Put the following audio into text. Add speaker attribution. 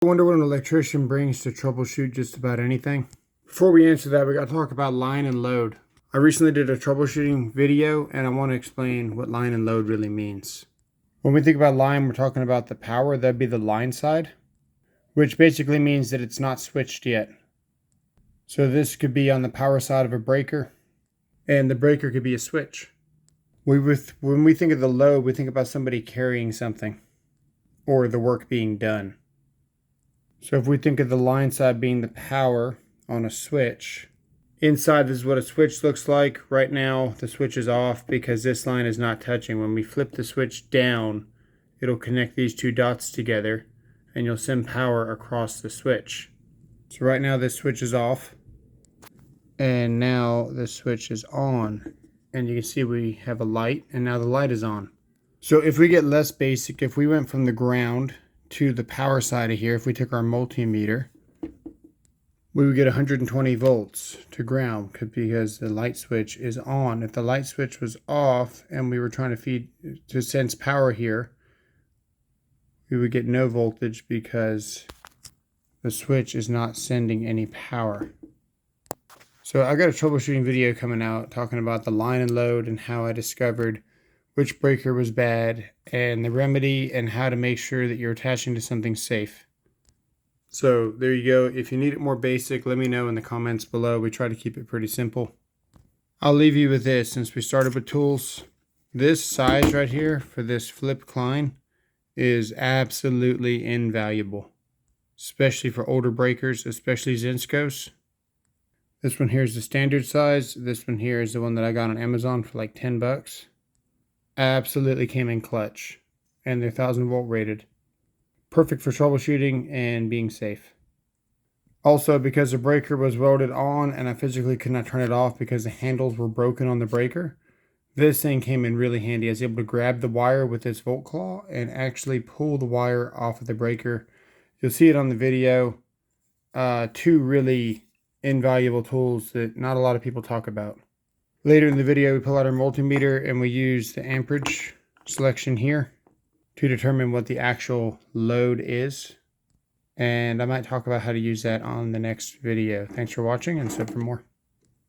Speaker 1: I wonder what an electrician brings to troubleshoot just about anything. Before we answer that, we got to talk about line and load. I recently did a troubleshooting video and I want to explain what line and load really means. When we think about line, we're talking about the power. That'd be the line side, which basically means that it's not switched yet. So this could be on the power side of a breaker, and the breaker could be a switch. When we think of the load, we think about somebody carrying something or the work being done. So if we think of the line side being the power on a switch, inside this is what a switch looks like. Right now the switch is off because this line is not touching. When we flip the switch down, it'll connect these two dots together and you'll send power across the switch. So right now this switch is off and now the switch is on, and you can see we have a light and now the light is on. So if we get less basic, if we went from the ground to the power side of here, if we took our multimeter, we would get 120 volts to ground because the light switch is on. If the light switch was off and we were trying to sense power here, we would get no voltage because the switch is not sending any power. So I got a troubleshooting video coming out talking about the line and load and how I discovered which breaker was bad and the remedy and how to make sure that you're attaching to something safe. So there you go. If you need it more basic, let me know in the comments below. We try to keep it pretty simple. I'll leave you with this since we started with tools. This size right here for this flip Klein is absolutely invaluable, especially for older breakers, especially Zenskos. This one here is the standard size. This one here is the one that I got on Amazon for like 10 bucks. Absolutely came in clutch, and they're 1000 volt rated. Perfect for troubleshooting and being safe. Also, because the breaker was welded on and I physically could not turn it off because the handles were broken on the breaker, this thing came in really handy. I was able to grab the wire with this volt claw and actually pull the wire off of the breaker. You'll see it on the video. Two really invaluable tools that not a lot of people talk about. Later in the video, we pull out our multimeter and we use the amperage selection here to determine what the actual load is. And I might talk about how to use that on the next video. Thanks for watching and sub for more.